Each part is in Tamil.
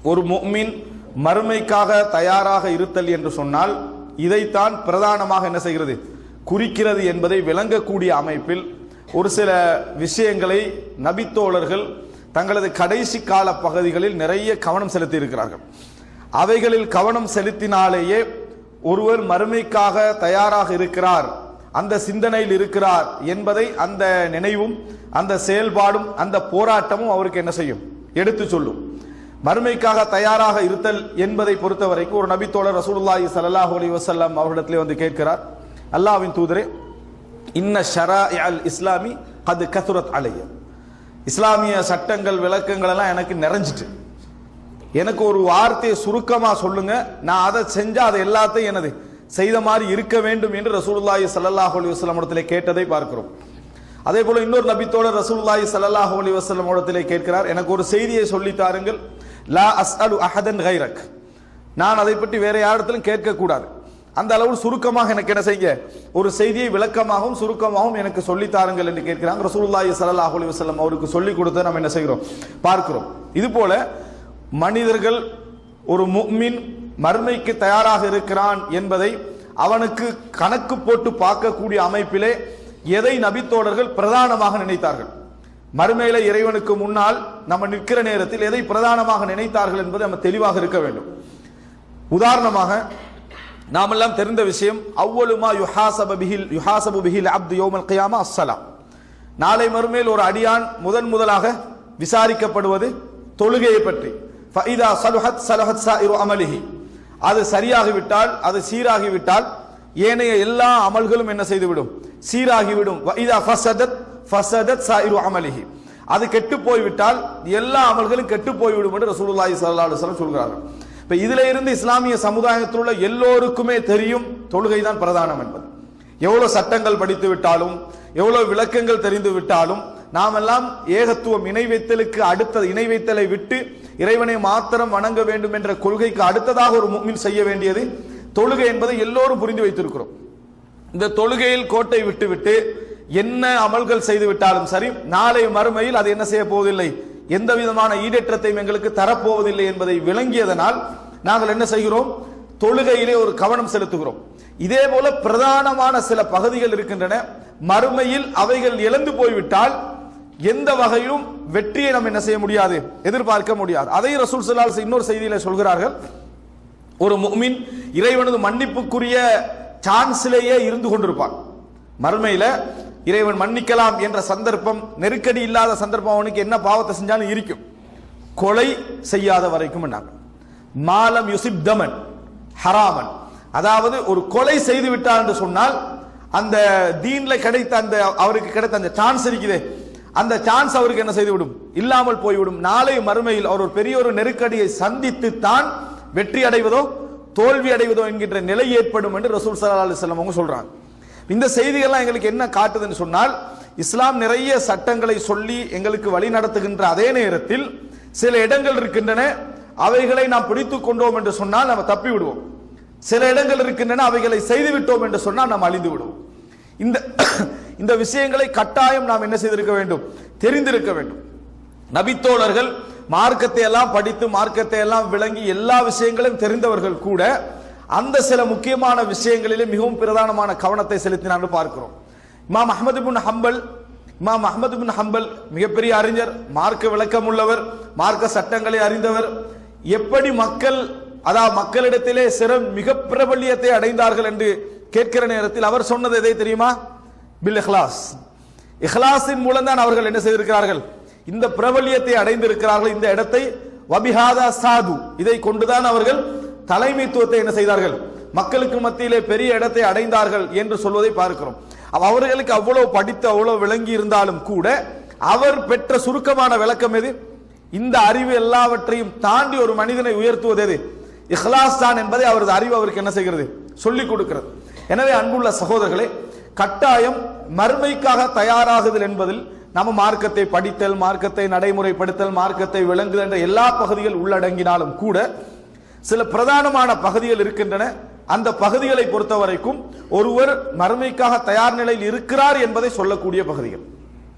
ஒரு முஃமின் மறுமைக்காக தயாராக இருத்தல் என்று சொன்னால் இதைத்தான் பிரதானமாக என்ன செய்கிறது, குறிக்கிறது என்பதை விளங்கக்கூடிய அமைப்பில் ஒரு சில விஷயங்களை நபித்தோழர்கள் தங்களது கடைசி கால பகுதிகளில் நிறைய கவனம் செலுத்தி இருக்கிறார்கள். அவைகளில் கவனம் செலுத்தினாலேயே ஒருவர் மறுமைக்காக தயாராக இருக்கிறார், அந்த சிந்தனையில் இருக்கிறார் என்பதை அந்த நினைவும் அந்த செயல்பாடும் அந்த போராட்டமும் அவருக்கு என்ன செய்யும், எடுத்து சொல்லும். மறுமைக்காக தயாராக இருத்தல் என்பதை பொறுத்த வரைக்கும் ஒரு நபித்தோழர் ரசூலுல்லாஹி ஸல்லல்லாஹு அலைஹி வஸல்லம் அவர்களிடத்திலே வந்து கேட்கிறார், அல்லாஹ்வின் தூதரே, இன்ன ஷராஇஅல் இஸ்லாமி கத் கஸரத் அலைய, இஸ்லாமிய சட்டங்கள் விளக்கங்கள் எல்லாம் எனக்கு நிறைஞ்சிட்டு, எனக்கு ஒரு வார்த்தையை சுருக்கமா சொல்லுங்க, நான் அதை செஞ்சா அதை எல்லாத்தையும் எனது செய்த மாதிரி இருக்க வேண்டும் என்று ரசூலுல்லாஹி ஸல்லல்லாஹு அலைஹி வஸல்லம் இடத்திலே கேட்டதை பார்க்கிறோம். அதே போல இன்னொரு நபித்தோழர் ரசூலுல்லாஹி ஸல்லல்லாஹு அலைஹி வஸல்லம் இடத்திலே கேட்கிறார், எனக்கு ஒரு செய்தியை சொல்லி தாருங்கள், லா அஸ்அலு அஹதன் கைரக், நான் அதை பற்றி வேற யாரிடத்திலும் கேட்க கூடாது, அந்த அளவு சுருக்கமாக எனக்கு என்ன செய்ய, ஒரு செய்தியை விளக்கமாகவும் சுருக்கமாகவும் எனக்கு சொல்லி தாருங்கள் என்று கேட்கிறாங்க. ரசூலுல்லாஹி ஸல்லல்லாஹு அலைஹி வஸல்லம் அவருக்கு சொல்லி கொடுத்து நம்ம என்ன செய்கிறோம், பார்க்கிறோம். இது போல மனிதர்கள் ஒரு முஃமின் மறுமைக்கு தயாராக இருக்கிறான் என்பதை அவனுக்கு கணக்கு போட்டு பார்க்கக்கூடிய அமைப்பிலே எதை நபித்தோழர்கள் பிரதானமாக நினைத்தார்கள், மறுமையில இறைவனுக்கு முன்னால் நம்ம நிற்கிற நேரத்தில் எதை பிரதானமாக நினைத்தார்கள் என்பது நம்ம தெளிவாக இருக்க வேண்டும். உதாரணமாக நாமெல்லாம் தெரிந்த விஷயம், அவ்வளுமா யுஹாசபு பிஹில் அப்து யௌமல் கியாமா அஸ்ஸலாம், நாளை மறுமையில் ஒரு அடியான் முதலாக விசாரிக்கப்படுவது தொழுகையை பற்றி. ஃபஇதா ஸலுஹத் ஸலஹத் ஸாயிரு அமலிஹி, அது சரியாகிவிட்டால், அது சீராகிவிட்டால் ஏனைய எல்லா அமல்களும் என்ன செய்துவிடும், சீராகிவிடும். வஇதா ஃபஸதத் ஃபஸதத் ஸாயிரு அமலிஹி, அது கெட்டு போய்விட்டால் எல்லா அமல்களும் கெட்டு போய்விடும் என்று ரசூலுல்லாஹி ஸல்லல்லாஹு அலைஹி வஸல்லம் சொல்கிறார்கள். இப்ப இதுல இருந்து இஸ்லாமிய சமுதாயத்தில் உள்ள எல்லோருக்குமே தெரியும் தொழுகை தான் பிரதானம் என்பது. எவ்வளவு சட்டங்கள் படித்து விட்டாலும், எவ்வளவு விளக்கங்கள் தெரிந்து விட்டாலும், நாம் எல்லாம் ஏகத்துவம் இணை வைத்தலுக்கு அடுத்த இணை வைத்தலை விட்டு இறைவனை மாத்திரம் வணங்க வேண்டும் என்ற கொள்கைக்கு அடுத்ததாக ஒரு முஃமின் செய்ய வேண்டியது தொழுகை என்பதை எல்லோரும் புரிந்து வைத்திருக்கிறோம். இந்த தொழுகையில் கோட்டை விட்டுவிட்டு என்ன அமல்கள் செய்து விட்டாலும் சரி, நாளை மறுமையில் அது என்ன செய்ய போவதில்லை, எந்த விதமான ஈடேற்றத்தையும் எங்களுக்கு தரப்போவதில்லை என்பதை விளங்கியதனால் நாங்கள் என்ன செய்கிறோம், தொழுகையிலே ஒரு கவனம் செலுத்துகிறோம். இதே போல பிரதானமான சில பகுதிகள் இருக்கின்றன, மறுமையில் அவைகள் இழந்து போய்விட்டால் எந்த வகையிலும் வெற்றியை நம்ம என்ன செய்ய முடியாது, எதிர்பார்க்க முடியாது. அதை ரசூல் ஸல்லல்லாஹு அலைஹி வஸல்லம் இன்னொரு செய்தியில சொல்கிறார்கள், ஒரு முஃமின் இறைவனது மன்னிப்புக்குரிய சான்ஸ்லேயே இருந்து கொண்டிருப்பான். மறுமையில இறைவன் மன்னிக்கலாம் என்ற சந்தர்ப்பம், நெருக்கடி இல்லாத சந்தர்ப்பம் அவனுக்கு என்ன பாவத்தை செஞ்சாலும் இருக்கும். கொலை செய்யாத வரைக்கும் மாலம் யுசிப் தமன் ஹராமன், அதாவது ஒரு கொலை செய்து விட்டார் என்று சொன்னால் அந்த தீன்ல கிடைத்த அந்த அவருக்கு கிடைத்த அந்த சான்ஸ் இருக்குதே, அந்த சான்ஸ் அவருக்கு என்ன செய்துவிடும், இல்லாமல் போய்விடும். நாளை மறுமையில் அவர் ஒரு பெரிய ஒரு நெருக்கடியை சந்தித்து தான் வெற்றி அடைவதோ தோல்வி அடைவதோ என்கின்ற நிலை ஏற்படும் என்று ரசூல் ஸல்லல்லாஹு அலைஹி வஸல்லம் அவங்க சொல்றாங்க. இந்த செய்திகள்லாம் எங்களுக்கு என்ன காட்டுதுன்னு சொன்னால், இஸ்லாம் நிறைய சட்டங்களை சொல்லி எங்களுக்கு வழி நடத்துகின்ற அதே நேரத்தில் சில இடங்கள் இருக்கின்றன, அவைகளை நாம் பிடித்துக் கொண்டோம் என்று சொன்னால் நம்ம தப்பி விடுவோம். சில இடங்கள் இருக்கின்றன, அவைகளை செய்து விட்டோம் என்று சொன்னால் நாம் அழிந்து விடுவோம். இந்த விஷயங்களை கட்டாயம் நாம் என்ன செய்திருக்க வேண்டும், தெரிந்திருக்க வேண்டும். நபித்தோழர்கள் மார்க்கத்தை எல்லாம் படித்து மார்க்கத்தை எல்லாம் விளங்கி எல்லா விஷயங்களையும் தெரிந்தவர்கள் கூட அந்த சில முக்கியமான விஷயங்களிலே மிகவும் பிரதானமான கவனத்தை செலுத்தினார்கள் பார்க்கிறோம். இமாம் அஹ்மது பின் ஹம்பல் மிகப்பெரிய அறிஞர், மார்க்க விளக்கம் உள்ளவர், மார்க்க சட்டங்களை அறிந்தவர். எப்படி மக்களிடத்திலே மிக பிரபல்யத்தை அடைந்தார்கள் என்று கேட்கிற நேரத்தில் அவர் சொன்னது எதை தெரியுமா, பில் இஹ்லாஸ், இஹ்லாஸின் மூலம் தான் அவர்கள் என்ன செய்திருக்கிறார்கள், இந்த பிரபல்யத்தை அடைந்திருக்கிறார்கள். இந்த இடத்தை வபிஹாதா சாது, இதை கொண்டுதான் அவர்கள் தலைமைத்துவத்தை என்ன செய்தார்கள், மக்களுக்கு மத்தியிலே பெரிய இடத்தை அடைந்தார்கள் என்று சொல்வதை பார்க்கிறோம். அவர்களுக்கு அவ்வளவு படித்து அவ்வளவு விளங்கி இருந்தாலும் கூட அவர் பெற்ற சுருக்கமான விளக்கம் எது, இந்த அறிவு எல்லாவற்றையும் தாண்டி ஒரு மனிதனை உயர்த்துவது எது, இஹ்லாஸ் தான் என்பதை அவரது அறிவு அவருக்கு என்ன செய்கிறது, சொல்லிக் கொடுக்கிறது. எனவே அன்புள்ள சகோதரர்களே, கட்டாயம் மறுமைக்காக தயாராகுதல் என்பதில் நம்ம மார்க்கத்தை படித்தல், மார்க்கத்தை நடைமுறைப்படுத்தல், மார்க்கத்தை விளங்குதல் என்ற எல்லா பகுதிகள் உள்ளடங்கினாலும் கூட சில பிரதானமான பகுதிகள் இருக்கின்றன. அந்த பகுதிகளை பொறுத்த வரைக்கும் ஒருவர் மறுமைக்காக தயார் நிலையில் இருக்கிறார் என்பதை சொல்லக்கூடிய பகுதிகள்.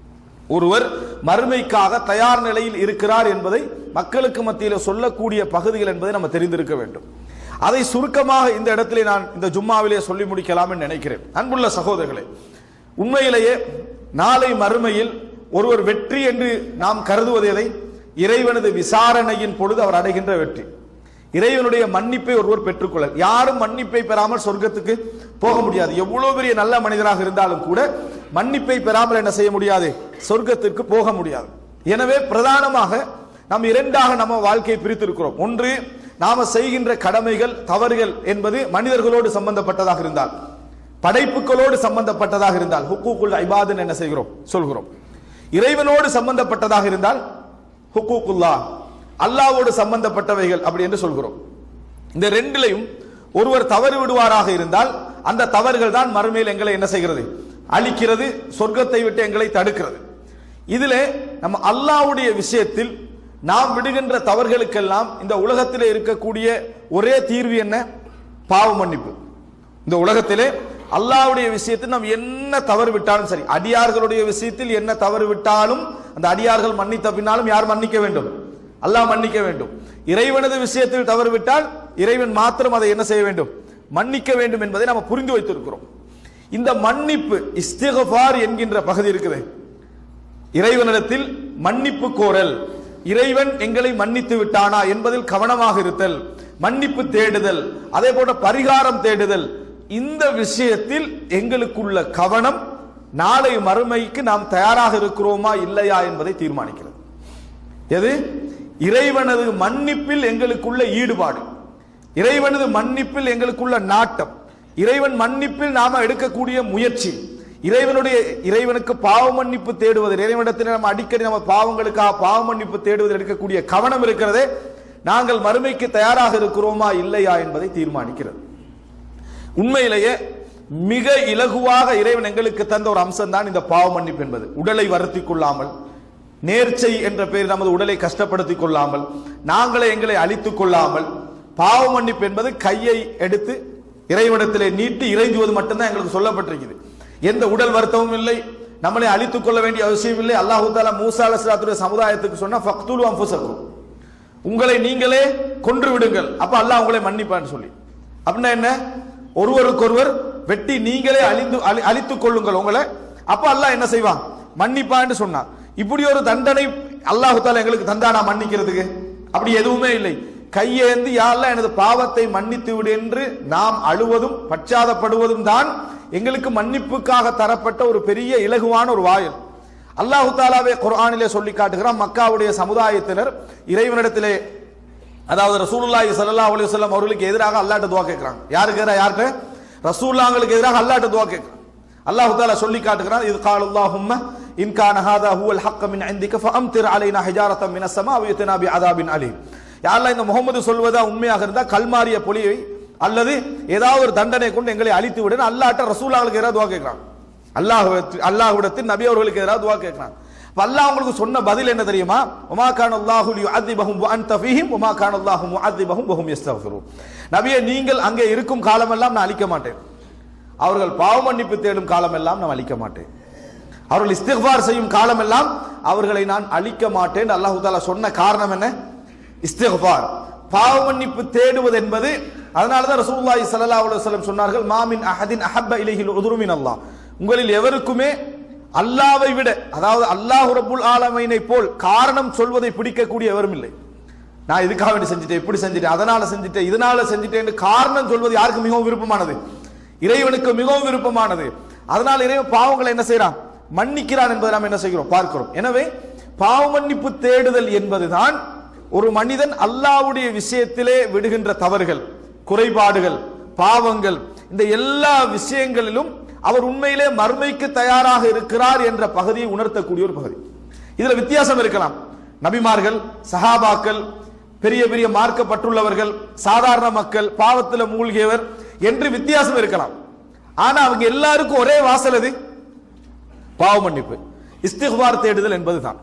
ஒருவர் மறுமைக்காக தயார் நிலையில் இருக்கிறார் என்பதை மக்களுக்கு மத்தியில் சொல்லக்கூடிய பகுதிகள் என்பதை நம்ம தெரிந்திருக்க வேண்டும். அதை சுருக்கமாக இந்த இடத்திலே நான் இந்த ஜும்மாவிலே சொல்லி முடிக்கலாம் என்று நினைக்கிறேன். அன்புள்ள சகோதரர்களே, உண்மையிலேயே நாளை மறுமையில் ஒருவர் வெற்றி என்று நாம் கருதுவது எதை? இறைவனது விசாரணையின் பொழுது அவர் அடைகின்ற வெற்றி. இறைவனுடைய மன்னிப்பை ஒருவர் பெற்றுக்கொள்ள, யாரும் மன்னிப்பை பெறாமல் சொர்க்கத்துக்கு போக முடியாது. எவ்வளவு பெரிய நல்ல மனிதராக இருந்தாலும் கூட மன்னிப்பை பெறாமல் என்ன செய்ய முடியாது? சொர்க்கத்திற்கு போக முடியாது. எனவே பிரதானமாக நாம் இரண்டாக நம்ம வாழ்க்கையை பிரித்திருக்கிறோம். ஒன்று, நாம செய்கின்ற கடமைகள் தவறுகள் என்பது மனிதர்களோடு சம்பந்தப்பட்டதாக இருந்தால், படைப்புகளோடு சம்பந்தப்பட்டதாக இருந்தால் ஹுக்கூக்குல் இபாதுன்னு என்ன செய்கிறோம்? சொல்கிறோம். இறைவனோடு சம்பந்தப்பட்டதாக இருந்தால் ஹுக்கூக்குல்லா, அல்லாஹ்வோடு சம்பந்தப்பட்டவைகள் அப்படி என்று சொல்கிறோம். இந்த ரெண்டிலையும் ஒருவர் தவறு விடுவாராக இருந்தால் அந்த தவறுகள் தான் மறுமையில் எங்களை என்ன செய்கிறது? அழிக்கிறது, சொர்க்கத்தை விட்டு எங்களை தடுக்கிறது. இதிலே நம்ம அல்லாஹ்வுடைய விஷயத்தில் நாம் விடுகின்ற தவறுகளுக்கெல்லாம் இந்த உலகத்திலே இருக்கக்கூடிய ஒரே தீர்வு என்ன? பாவ மன்னிப்பு. இந்த உலகத்திலே அல்லாஹ்வுடைய விஷயத்தில் நாம் என்ன தவறு விட்டாலும் சரி, அடியார்களுடைய விஷயத்தில் என்ன தவறு விட்டாலும் அந்த அடியார்கள் மன்னித்த பின்னாலும் யார் மன்னிக்க வேண்டும்? அல்லாஹ் மன்னிக்க வேண்டும். இறைவனது விஷயத்தில் தவறு விட்டால் இறைவன் மாத்திரம் அதை என்ன செய்ய வேண்டும்? மன்னிக்க வேண்டும் என்பதை நாம் புரிந்து வைத்திருக்கிறோம். இந்த மன்னிப்பு இஸ்திக்ஃபார் என்கின்ற பகுதி இருக்குது. இறைவனிடத்தில் மன்னிப்பு கோரல், இறைவன் எங்களை மன்னித்து விட்டானா என்பதில் கவனமாக இருத்தல், மன்னிப்பு தேடுதல், அதே போல பரிகாரம் தேடுதல், இந்த விஷயத்தில் எங்களுக்குள்ள கவனம் நாளை மறுமைக்கு நாம் தயாராக இருக்கிறோமா இல்லையா என்பதை தீர்மானிக்கிறது. எது? இறைவனது மன்னிப்பில் எங்களுக்குள்ள ஈடுபாடு, இறைவனது மன்னிப்பில் எங்களுக்குள்ள நாட்டம், இறைவன் மன்னிப்பில் நாம எடுக்கக்கூடிய முயற்சி, இறைவனுக்கு பாவ மன்னிப்பு தேடுவது, இறைவனிடத்தில் நம்ம அடிக்கடி நம்ம பாவங்களுக்காக பாவ மன்னிப்பு தேடுவதில் எடுக்கக்கூடிய கவனம் இருக்கிறதே, நாங்கள் மறுமைக்கு தயாராக இருக்கிறோமா இல்லையா என்பதை தீர்மானிக்கிறது. உண்மையிலேயே மிக இலகுவாக இறைவன் எங்களுக்கு தந்த ஒரு அம்சம் தான் இந்த பாவ மன்னிப்பு என்பது. உடலை வருத்திக் கொள்ளாமல், நேர்ச்சை என்ற பெயர் நமது உடலை கஷ்டப்படுத்திக் கொள்ளாமல், நாங்களே எங்களை அழித்துக் கொள்ளாமல், பாவ மன்னிப்பு என்பது கையை எடுத்து இறைவனிடத்திலே நீட்டி இறைஞ்சுவது மட்டும்தான் எங்களுக்கு சொல்லப்பட்டிருக்கிறது. எந்த உடல் வருத்தமும் இல்லை, நம்மளை அழித்துக் கொள்ள வேண்டிய அவசியம் இல்லை. அல்லாஹு தஆலா மூசா அலைஹிஸ்ஸலாத்துடைய சமுதாயத்துக்கு சொன்னா ஃபக்துலு அன்ஃபுஸக்கும், உங்களை நீங்களே கொன்று விடுங்கள், அப்ப அல்லாஹ் உங்களை மன்னிப்பான்னு சொல்லி. அப்படின்னா என்ன? ஒருவருக்கொருவர் வெட்டி நீங்களே அழித்துக் கொள்ளுங்கள் உங்களை, அப்ப அல்லாஹ் என்ன செய்வான்? மன்னிப்பான்னு சொன்னான். இப்படி ஒரு தண்டனை அல்லாஹு தஆலா எங்களுக்கு தந்தானா மன்னிக்கிறதுக்கு? அப்படி எதுவுமே இல்லை. கையேந்தி யா அல்லாஹ் எனது பாவத்தை மன்னித்து விடு என்று நாம் அழுவதும் பச்சாதப்படுவதும் தான் எங்களுக்கு மன்னிப்புக்காக தரப்பட்ட ஒரு பெரிய இலகுவான ஒரு வாயில். அல்லாஹு தஆலாவே குர்ஆனிலே சொல்லி காட்டுகிறான், மக்காவுடைய சமுதாயத்தினர் இறைவனிடத்திலே, அதாவது ரசூலுல்லாஹி ஸல்லல்லாஹு அலைஹி வஸல்லம் அவர்களுக்கு எதிராக அல்லாஹ்ட்ட துஆ கேட்கறாங்க. யாருக்கு எதிராக? யார்கிட்ட? ரசூலுல்லாஹ்களுக்கு எதிராக அல்லாஹ்ட்ட துஆ கேட்கறாங்க. அல்லாஹு தஆலா சொல்லி காட்டுகிறான், இது கால அல்லாஹும்ம இன் கான ஹாதா ஹுவல் ஹக்க மின் இன்திக ஃபஅம்திர் அலைனா ஹிஜாரத்தன் மினஸ் ஸமா வ யத்னா பி அஸாபின் அலீம். யா அல்லாஹ், இந்த முஹம்மது சொல்வதா உண்மையாக இருந்தா கல்மாரிய பொழிவை அல்லது ஏதாவது ஒரு தண்டனை கொண்டு எங்களை அழித்து விடு. அல்லாஹ்ட்ட ரசூலுல்லாஹ்களுக்கு எதிராக துஆ கேட்கறான். அல்லாஹ்விடத்தில் நபி அவர்களுக்கு எதிராக துஆ கேட்கறான். அல்லாஹ் உங்களுக்கு சொன்ன பதில் என்ன தெரியுமா? வமா கான அல்லாஹு லியுஅذிபஹும் வ அன்த ஃபீஹிம் வமா கான அல்லாஹு முஅذிபஹும் வஹும் யஸ்தக்ஃபிரூன். நபியே, நீங்கள் அங்கே இருக்கும் காலமெல்லாம் நான் அழிக்க மாட்டேன், அவர்கள் பாவ மன்னிப்பு தேடும் காலமெல்லாம் நான் அழிக்க மாட்டேன், அவர்கள் இஸ்திக்ஃபார் செய்யும் காலமெல்லாம் அவர்களை நான் அழிக்க மாட்டேன். அல்லாஹ் தஆலா சொன்ன காரணம் என்ன? இஸ்திக்ஃபார், பாவ மன்னிப்பு தேடுவது என்பது. அதனால தான் ரசூலுல்லாஹி ஸல்லல்லாஹு அலைஹி வஸல்லம் சொன்னார்கள், மாமின் அஹதின் அஹப்ப இலைஹில் உதுரு மின் அல்லாஹ், உங்களில் எவருக்குமே அல்லாஹ்வை விட, அதாவது அல்லாஹ் ரப்புல் ஆலமீனை போல் காரணம் சொல்வதை பிடிக்கக்கூடிய எவரும் இல்லை. நான் இதுக்காக வேண்டி செஞ்சுட்டேன், இப்படி செஞ்சுட்டேன், அதனால செஞ்சுட்டேன், இதனால செஞ்சுட்டேன் என்று காரணம் சொல்வது யாருக்கு மிகவும் விருப்பமானது? இறைவனுக்கு மிகவும் விருப்பமானது. அதனால் இறைவன் பாவங்களை என்ன செய்யறான்? மன்னிக்கிறான் என்பதை நாம் என்ன செய்கிறோம்? பார்க்கிறோம். எனவே பாவ மன்னிப்பு தேடுதல் என்பதுதான் ஒரு மனிதன் அல்லாஹ்வுடைய விஷயத்திலே விடுகின்ற தவறுகள், குறைபாடுகள், பாவங்கள், இந்த எல்லா விஷயங்களிலும் அவர் உண்மையிலே மறுமைக்கு தயாராக இருக்கிறார் என்ற பகுதியை உணர்த்தக்கூடிய ஒரு பகுதி. இதுல வித்தியாசம் இருக்கலாம். நபிமார்கள், சஹாபாக்கள், பெரிய பெரிய மார்க்கப்பட்டுள்ளவர்கள், சாதாரண மக்கள், பாவத்தில் மூழ்கியவர் என்று வித்தியாசம் இருக்கலாம். ஆனா அவங்க எல்லாருக்கும் ஒரே வாசல், அது பாவ மன்னிப்பு, இஸ்திக்ஃபார் தேடுதல் என்பதுதான்.